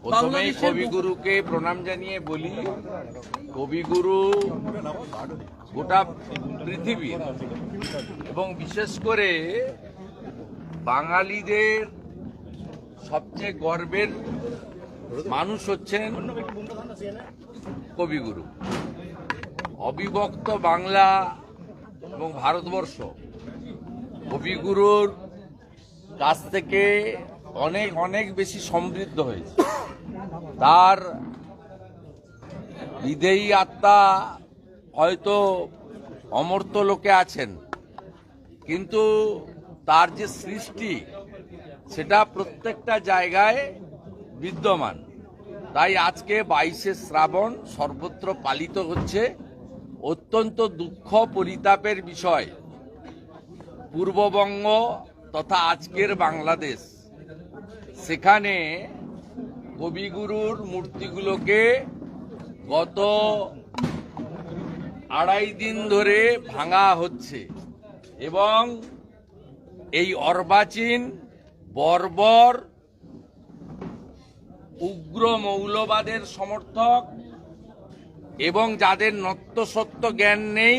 প্রথমেই কবিগুরুকে প্রণাম জানিয়ে বলি, কবিগুরু গোটা পৃথিবীর এবং বিশেষ করে বাঙালিদের সবচেয়ে গর্বের মানুষ হচ্ছেন কবিগুরু। অবিভক্ত বাংলা এবং ভারতবর্ষ কবিগুরুর কাছ থেকে অনেক অনেক বেশি সমৃদ্ধ হয়েছে। তার বিদেয়ী আত্মা হয়তো অমর্ত্য লোকে আছেন, কিন্তু তার যে সৃষ্টি সেটা প্রত্যেকটা জায়গায় বিদ্যমান। তাই আজকে 22শে শ্রাবণ সর্বত্র পালিত হচ্ছে। অত্যন্ত দুঃখ পরিতাপের বিষয়, পূর্ববঙ্গ তথা আজকের বাংলাদেশ, সেখানে কবিগুরুর মূর্তিগুলোকে গত 2.5 দিন ধরে ভাঙা হচ্ছে এবং এই অর্বাচীন বর্বর উগ্র মৌলবাদের সমর্থক এবং যাদের নত্যসত্য জ্ঞান নেই,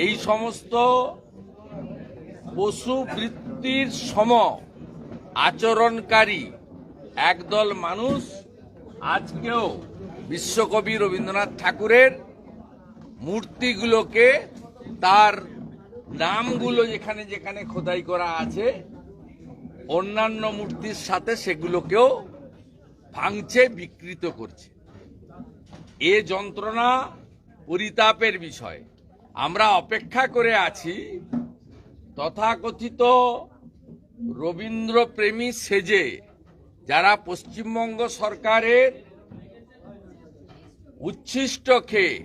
এই সমস্ত পশু বৃত্তির সম আচরণকারী একদল মানুষ আজকেও বিশ্বকবি রবীন্দ্রনাথ ঠাকুরের মূর্তিগুলোকে, তার নামগুলো যেখানে যেখানে খোদাই করা আছে, অন্যান্য মূর্তির সাথে সেগুলোকেও ভাঙছে, বিকৃত করছে। এ যন্ত্রণা পরিতাপের বিষয়। আমরা অপেক্ষা করে আছি তথাকথিত রবীন্দ্রপ্রেমী সেজে যারা পশ্চিমবঙ্গ সরকারের উচ্ছিষ্ট খেয়ে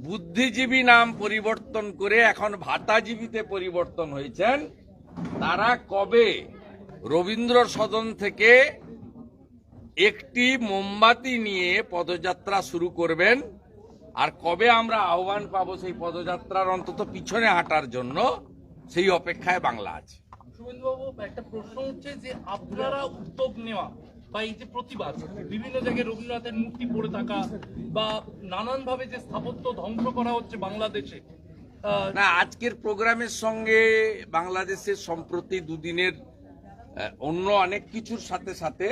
বুদ্ধিজীবী নাম পরিবর্তন করে এখন ভাতাজীবীতে পরিবর্তন হয়েছেন, তারা কবে রবীন্দ্র সদন থেকে একটি মোমবাতি নিয়ে পদযাত্রা শুরু করবেন, আর কবে আমরা আহ্বান পাবো সেই পদযাত্রার অন্তত পিছনে হাঁটার জন্য, সেই অপেক্ষায় বাংলা আছে। শুভেন্দুবাবু, একটা প্রশ্ন হচ্ছে যে আপনারা উদ্যোগ নেওয়া বা এই যে প্রতিবাদ, বিভিন্ন জায়গায় রবীন্দ্রনাথের মূর্তি পড়ে থাকা বা নানানভাবে যে স্থাপত্য ধ্বংস করা হচ্ছে বাংলাদেশে, না, আজকের প্রোগ্রামের সঙ্গে বাংলাদেশের সম্প্রতি দুদিনের অন্য অনেক কিছুর সাথে সাথে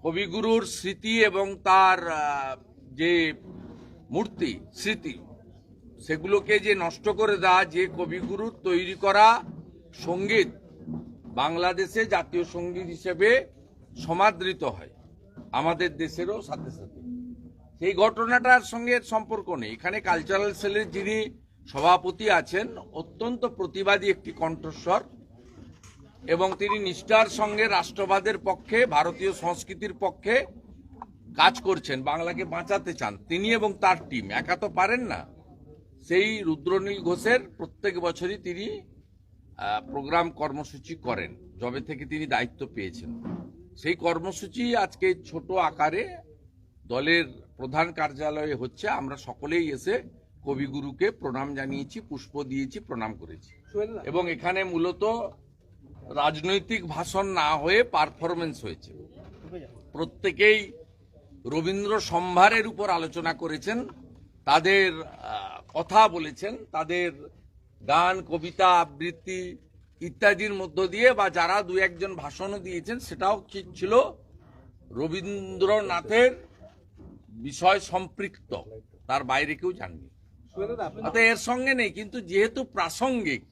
কবিগুরুর স্মৃতি এবং তার যে মূর্তি স্মৃতি, সেগুলোকে যে নষ্ট করে দেওয়া, যে কবিগুরুর তৈরি করা সঙ্গীত বাংলাদেশে জাতীয় সঙ্গীত হিসেবে সমাদৃত হয় আমাদের দেশেরও সাথে সাথে, সেই ঘটনাটার সঙ্গে সম্পর্ক নেই। এখানে কালচারাল সেলের যিনি সভাপতি আছেন, অত্যন্ত প্রতিবাদী একটি কণ্ঠস্বর এবং তিনি নিষ্ঠার সঙ্গে রাষ্ট্রবাদের পক্ষে, ভারতীয় সংস্কৃতির পক্ষে কাজ করছেন, বাংলাকে বাঁচাতে চান তিনি এবং তার টিম। একা তো পারেন না। সেই রুদ্রনীল ঘোষের প্রত্যেক বছরই তিনি প্রোগ্রাম কর্মসূচি করেন, যবে থেকে তিনি দায়িত্ব পেয়েছেন। সেই কর্মসূচি আজকে ছোট আকারে দলের প্রধান কার্যালয়ে হচ্ছে। আমরা সকলেই এসে কবিগুরুকে প্রণাম জানিয়েছি, পুষ্প দিয়েছি, প্রণাম করেছি। এবং এখানে মূলত রাজনৈতিক ভাষণ না হয়ে পারফরমেন্স হয়েছে। প্রত্যেকেই রবীন্দ্র সম্ভারের উপর আলোচনা করেছেন, তাদের কথা বলেছেন, তাদের গান, কবিতা, আবৃত্তি ইত্যাদির মধ্য দিয়ে, বা যারা দু একজন ভাষণও দিয়েছেন, সেটাও ঠিক ছিল রবীন্দ্রনাথের বিষয় সম্পৃক্ত, তার বাইরে কেউ জাননি। এর সঙ্গে নেই, কিন্তু যেহেতু প্রাসঙ্গিক,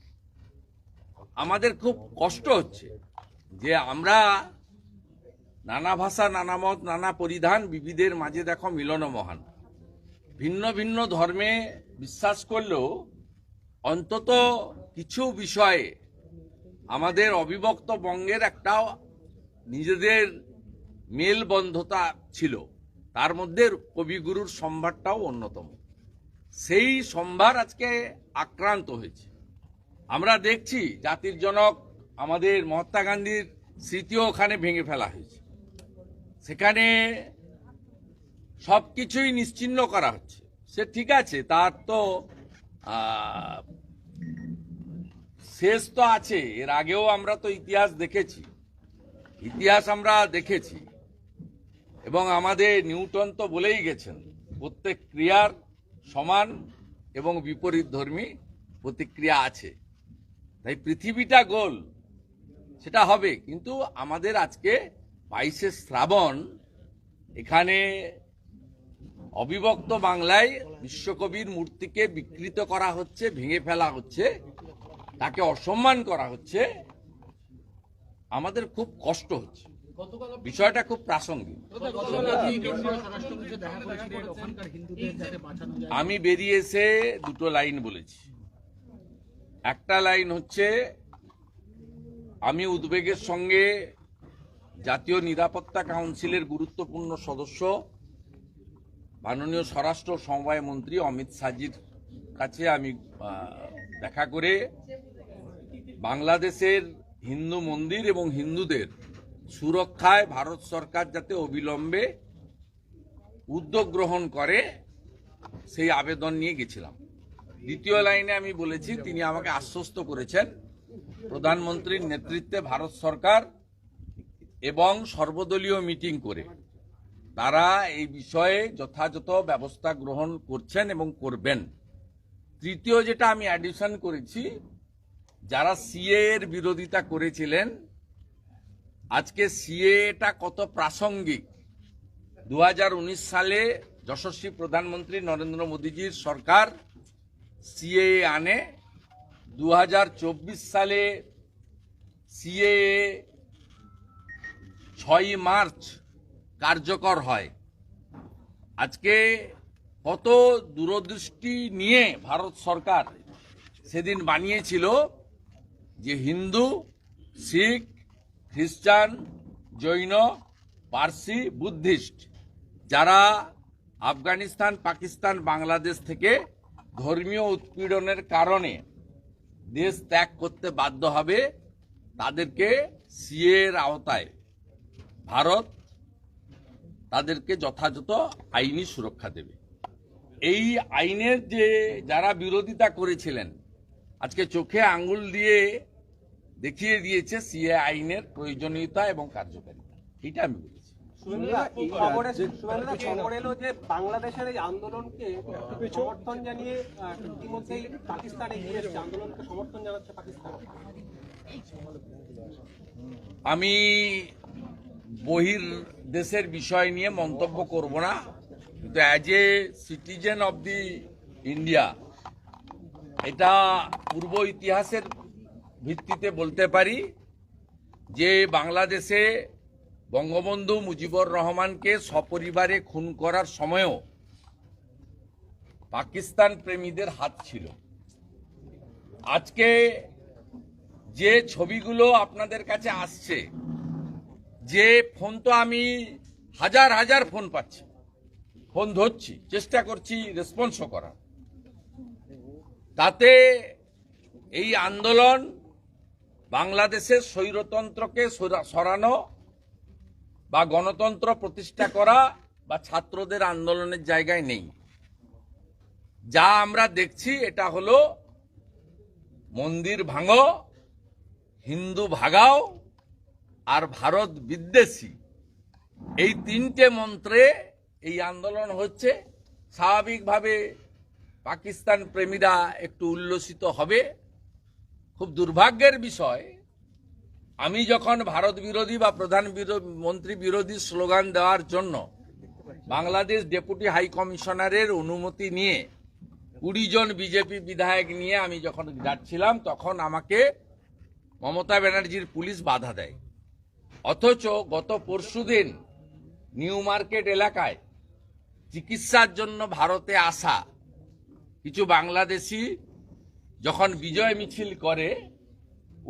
আমাদের খুব কষ্ট হচ্ছে যে আমরা নানা ভাষা, নানা মত, নানা পরিধান, বিবিধের মাঝে দেখো মিলন মহান। ভিন্ন ভিন্ন ধর্মে বিশ্বাস করলেও অন্তত কিছু বিষয়ে আমাদের অবিভক্ত বঙ্গের একটা নিজেদের মেলবন্ধতা ছিল, তার মধ্যে কবিগুরুর সম্ভারটাও অন্যতম। সেই সম্ভার আজকে আক্রান্ত হয়েছে। আমরা দেখছি জাতির জনক আমাদের মহাত্মা গান্ধীর স্মৃতিও ওখানে ভেঙে ফেলা হয়েছে, সেখানে সবকিছুই নিশ্চিহ্ন করা হচ্ছে। সে ঠিক আছে, তার তো শেষ তো আছে। এর আগেও আমরা তো ইতিহাস দেখেছি, ইতিহাস আমরা দেখেছি এবং আমাদের নিউটন তো বলেই গেছেন, প্রত্যেক ক্রিয়ার সমান এবং বিপরীতধর্মী প্রতিক্রিয়া আছে। তাই পৃথিবীটা গোল, সেটা হবে, কিন্তু আমাদের আজকে 22শে শ্রাবণ, এখানে অবিভক্ত বাংলায় বিশ্বকবির মূর্তিকে বিকৃত করা হচ্ছে, ভেঙে ফেলা হচ্ছে, তাকে অসম্মান করা হচ্ছে। আমাদের খুব কষ্ট হচ্ছে, বিষয়টা খুব প্রাসঙ্গিক। আমি বেরিয়ে এসে দুটো লাইন বলেছি। একটা লাইন হচ্ছে, আমি উদ্বেগের সঙ্গে জাতীয় নিরাপত্তা কাউন্সিলের গুরুত্বপূর্ণ সদস্য মাননীয় স্বরাষ্ট্র সমবায় মন্ত্রী অমিত শাহজির কাছে আমি দেখা করে বাংলাদেশের হিন্দু মন্দির এবং হিন্দুদের সুরক্ষায় ভারত সরকার যাতে অবিলম্বে উদ্যোগ গ্রহণ করে সেই আবেদন নিয়ে গেছিলাম। দ্বিতীয় লাইনে আমি বলেছি, তিনি আমাকে আশ্বস্ত করেছেন প্রধানমন্ত্রীর নেতৃত্বে ভারত সরকার এবং সর্বদলীয় মিটিং করে তারা এই বিষয়ে যথাযথ ব্যবস্থা গ্রহণ করছেন এবং করবেন। তৃতীয় যেটা আমি অ্যাডিশন করেছি, যারা সিএ এর বিরোধিতা করেছিলেন, আজকে সিএটা কত প্রাসঙ্গিক। 2019 সালে যশস্বী প্রধানমন্ত্রী নরেন্দ্র মোদীজির সরকার সিএ আনে, 2024 সালে সিএ 6 মার্চ কার্যকর হয়। আজকে কত দূরদৃষ্টি নিয়ে ভারত সরকার সেদিন বানিয়েছিল যে হিন্দু, শিখ, খ্রিস্টান, জৈন, পার্সি, বুদ্ধিস্ট যারা আফগানিস্তান, পাকিস্তান, বাংলাদেশ থেকে ধর্মীয় উৎপীড়নের কারণে দেশ ত্যাগ করতে বাধ্য হবে, তাদেরকে সিএ এর আওতায় ভারত তাদেরকে যথাযথ আইনি সুরক্ষা দেবে। এই আইনের যে যারা বিরোধিতা করেছিলেন, আজকে চোখে আঙ্গুল দিয়ে দেখিয়ে দিয়েছে সিএ আইনের প্রয়োজনীয়তা এবং কার্যকারিতা। এটা আমি বলেছি। খবর এলো যে বাংলাদেশের এই আন্দোলনকে সমর্থন জানিয়ে ইতিমধ্যেই পাকিস্তান এগিয়ে এসেছে, আন্দোলনকে সমর্থন জানাচ্ছে পাকিস্তান। আমি বহির দেশের বিষয় নিয়ে মন্তব্য করব না, কিন্তু as a citizen of the India এটা পূর্ব ইতিহাসের ভিত্তিতে বলতে পারি যে বাংলাদেশে বঙ্গবন্ধু মুজিবুর রহমানকে সপরিবারে খুন করার সময়ও পাকিস্তান প্রেমীদের হাত ছিল। আজকে যে ছবিগুলো আপনাদের কাছে আসছে, যে ফোন তো আমি হাজার হাজার ফোন পাচ্ছি, ফোন ধরছি, চেষ্টা করছি রেসপন্সও করার, তাতে এই আন্দোলন বাংলাদেশের স্বৈরতন্ত্রকে সরানো বা গণতন্ত্র প্রতিষ্ঠা করা বা ছাত্রদের আন্দোলনের জায়গায় নেই। যা আমরা দেখছি এটা হলো মন্দির ভাঙো, হিন্দু ভাগাও আর ভারত বিদ্বেষী, এই তিনটে মন্ত্রে এই আন্দোলন হচ্ছে। স্বাভাবিকভাবে পাকিস্তান প্রেমীরা একটু উল্লসিত হবে। খুব দুর্ভাগ্যের বিষয়, আমি যখন ভারত বিরোধী বা প্রধানমন্ত্রী বিরোধী স্লোগান দেওয়ার জন্য বাংলাদেশ ডেপুটি হাই কমিশনারের অনুমতি নিয়ে 20 জন বিজেপি বিধায়ক নিয়ে আমি যখন যাচ্ছিলাম, তখন আমাকে মমতা ব্যানার্জির পুলিশ বাধা দেয়। অথচ গত পরশুদিন নিউ মার্কেট এলাকায় চিকিৎসার জন্য ভারতে আসা কিছু বাংলাদেশি যখন বিজয় মিছিল করে,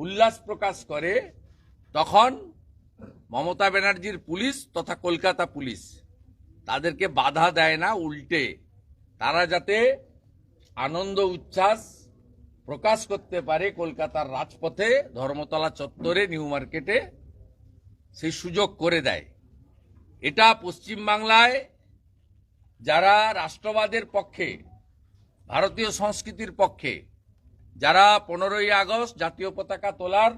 উল্লাস প্রকাশ করে, তখন মমতা ব্যানার্জির পুলিশ তথা কলকাতা পুলিশ তাদেরকে বাধা দেয় না, উল্টে তারা যাতে আনন্দ উচ্ছ্বাস প্রকাশ করতে পারে কলকাতার রাজপথে, ধর্মতলা চত্বরে, নিউ মার্কেটে, সেই সুযোগ করে দেয়। এটা পশ্চিমবাংলায় যারা রাষ্ট্রবাদের পক্ষে, ভারতীয় সংস্কৃতির পক্ষে, যারা 15ই আগস্ট জাতীয় পতাকা তোলার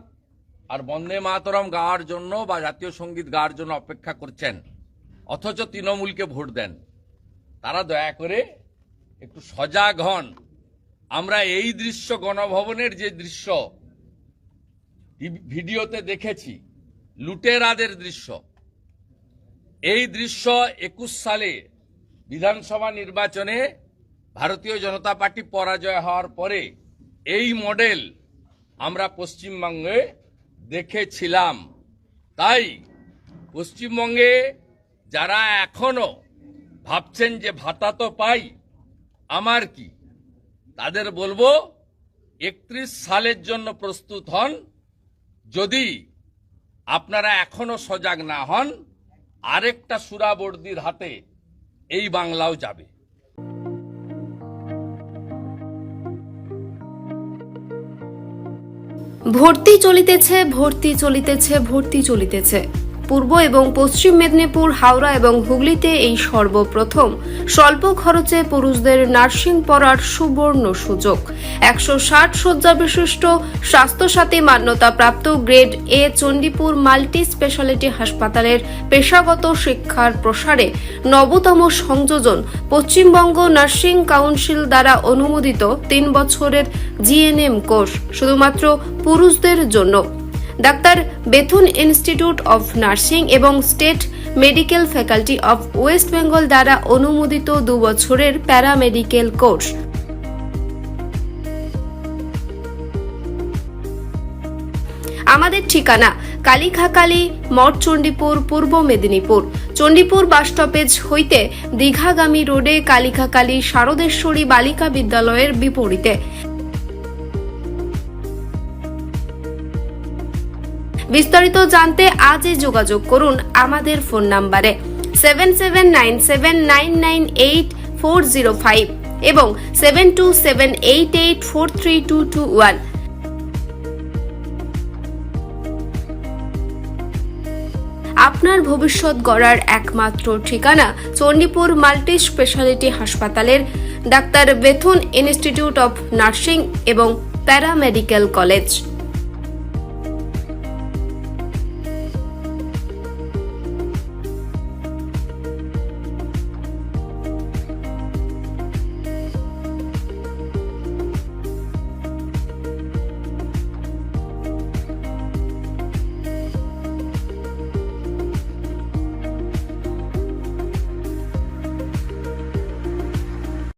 আর বন্দে মাতরম গাওয়ার জন্য বা জাতীয় সঙ্গীত গাওয়ার জন্য অপেক্ষা করছেন, অথচ তৃণমূলকে ভোট দেন, তারা দয়া করে একটু সজাগ হন। আমরা এই দৃশ্য, গণভবনের যে দৃশ্য ভিডিওতে দেখেছি, লুটেরাদের দৃশ্য, এই দৃশ্য 21 সালে বিধানসভা নির্বাচনে ভারতীয় জনতা পার্টি পরাজয় হওয়ার পরে এই মডেল আমরা পশ্চিমবঙ্গে দেখেছিলাম। তাই পশ্চিমবঙ্গে যারা এখনো ভাবছেন যে ভাতা তো পাই, আমার কি, তাদের বলবো 31 সালের জন্য প্রস্তুত হন। যদি আপনারা এখনো সজাগ না হন, আরেকটা সুরাবর্দির হাতে এই বাংলাও যাবে। ভর্তি চলিতেছে। পূর্ব এবং পশ্চিম মেদিনীপুর, হাওড়া এবং হুগলিতে এই সর্বপ্রথম স্বল্প খরচে পুরুষদের নার্সিং পড়ার সুবর্ণ সুযোগ। 160 শয্যা বিশিষ্ট স্বাস্থ্যসাথী মান্যতাপ্রাপ্ত grade A Chandipur multi speciality হাসপাতালের পেশাগত শিক্ষার প্রসারে নবতম সংযোজন পশ্চিমবঙ্গ নার্সিং কাউন্সিল দ্বারা অনুমোদিত 3 বছরের জিএনএম কোর্স শুধুমাত্র পুরুষদের জন্য। Doctor Bethune institute of nursing এবং state medical faculty of West Bengal দ্বারা অনুমোদিত 2 বছরের প্যারামেডিকেল কোর্স। আমাদের ঠিকানা কালিখাকালী মঠ, চণ্ডীপুর, পূর্ব মেদিনীপুর। চণ্ডীপুর বাস স্টপেজ হইতে দীঘাগামী রোডে কালিখাকালী শারদেশ্বরী বালিকা বিদ্যালয়ের বিপরীতে। বিস্তারিত জানতে আজই যোগাযোগ করুন আমাদের ফোন নাম্বারে 7797998405 এবং 7278843221। আপনার ভবিষ্যৎ গড়ার একমাত্র ঠিকানা চণ্ডীপুর মাল্টি স্পেশালিটি হাসপাতালের doctor Bethune institute of nursing এবং প্যারামেডিকেল কলেজ।